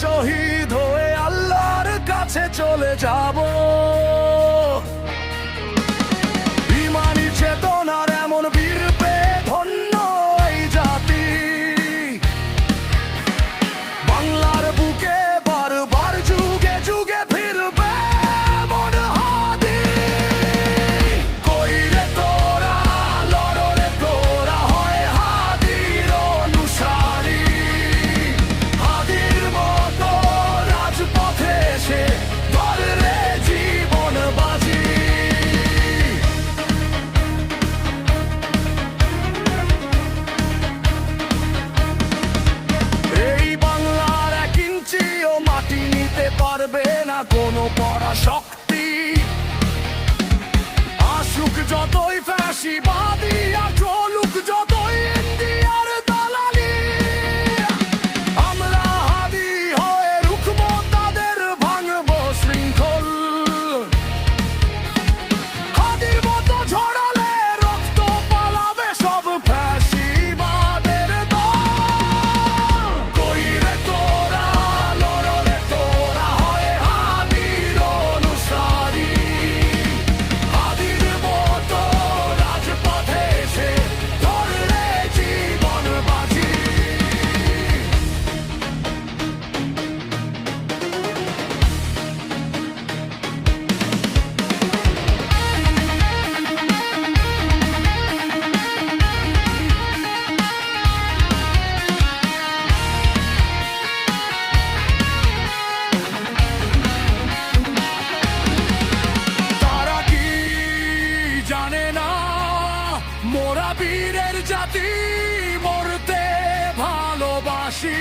শহীদ হয়ে আল্লাহর কাছে চলে যাব। ইমানি চেতনার এমন বীর পেয়ে ধন্য এই জাতি। বাংলার বুকে বারবার যুগে যুগে ফিরবে মন হাদি। কই রে তোরা, লড় রে তোরা, হয় হাদির অনুসারী। হাদির মতো রাজপথে এসে ধর রে জীবন বাজি। এই বাংলার এক ইঞ্চিও মাটি নিতে পারবে না কোনো পরাশক্তি। আসুক যতই ফ্যাসিবাদী, আর চলুক যতই ইন্ডিয়ার দালালি, আমরা হাদি হয়ে রুখবো তাদের, ভাঙবো শৃঙ্খল। হাদির মতো ঝরালে রক্ত পালাবে সব ফ্যাসিবাদের দল। কই রে তোরা, লড় রে তোরা, হয় হাদির অনুসারী। হাদির মতো রাজপথে এসে ধর রে জীবন বাজি। তারা কি জানে না মোরা বীরের জাতি, মরতে ভালোবাসি।